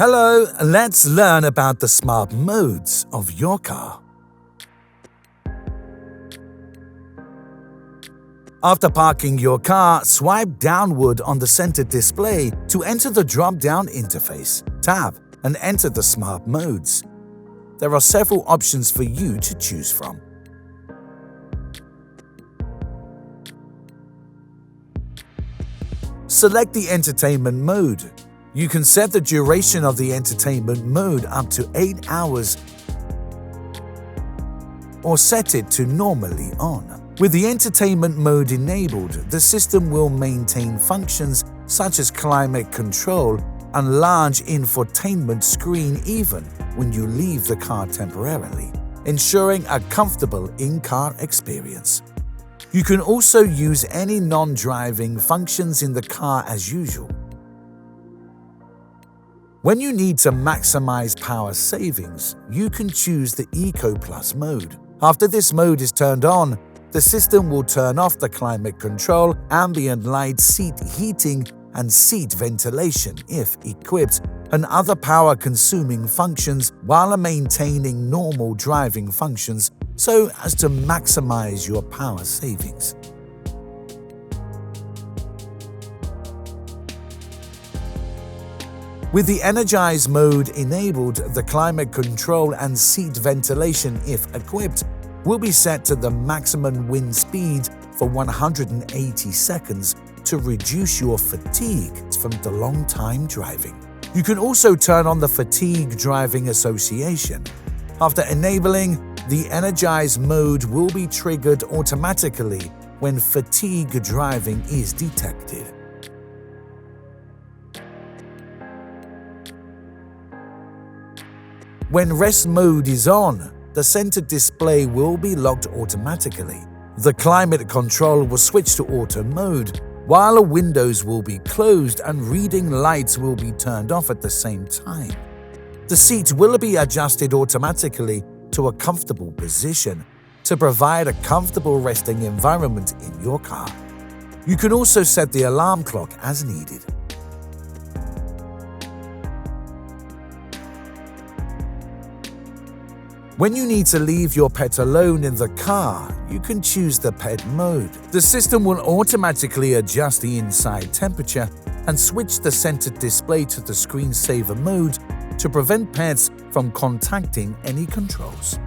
Hello, let's learn about the smart modes of your car. After parking your car, swipe downward on the center display to enter the drop-down interface. Tap and enter the smart modes. There are several options for you to choose from. Select the entertainment mode. You can set the duration of the entertainment mode up to 8 hours or set it to normally on. With the entertainment mode enabled, the system will maintain functions such as climate control and large infotainment screen even when you leave the car temporarily, ensuring a comfortable in-car experience. You can also use any non-driving functions in the car as usual. When you need to maximize power savings, you can choose the Eco Plus mode. After this mode is turned on, the system will turn off the climate control, ambient light, seat heating, and seat ventilation if equipped, and other power-consuming functions while maintaining normal driving functions so as to maximize your power savings. With the Energize mode enabled, the climate control and seat ventilation, if equipped, will be set to the maximum wind speed for 180 seconds to reduce your fatigue from the long time driving. You can also turn on the Fatigue Driving Association. After enabling, the Energize mode will be triggered automatically when fatigue driving is detected. When rest mode is on, the center display will be locked automatically. The climate control will switch to auto mode, while the windows will be closed and reading lights will be turned off at the same time. The seat will be adjusted automatically to a comfortable position to provide a comfortable resting environment in your car. You can also set the alarm clock as needed. When you need to leave your pet alone in the car, you can choose the pet mode. The system will automatically adjust the inside temperature and switch the center display to the screensaver mode to prevent pets from contacting any controls.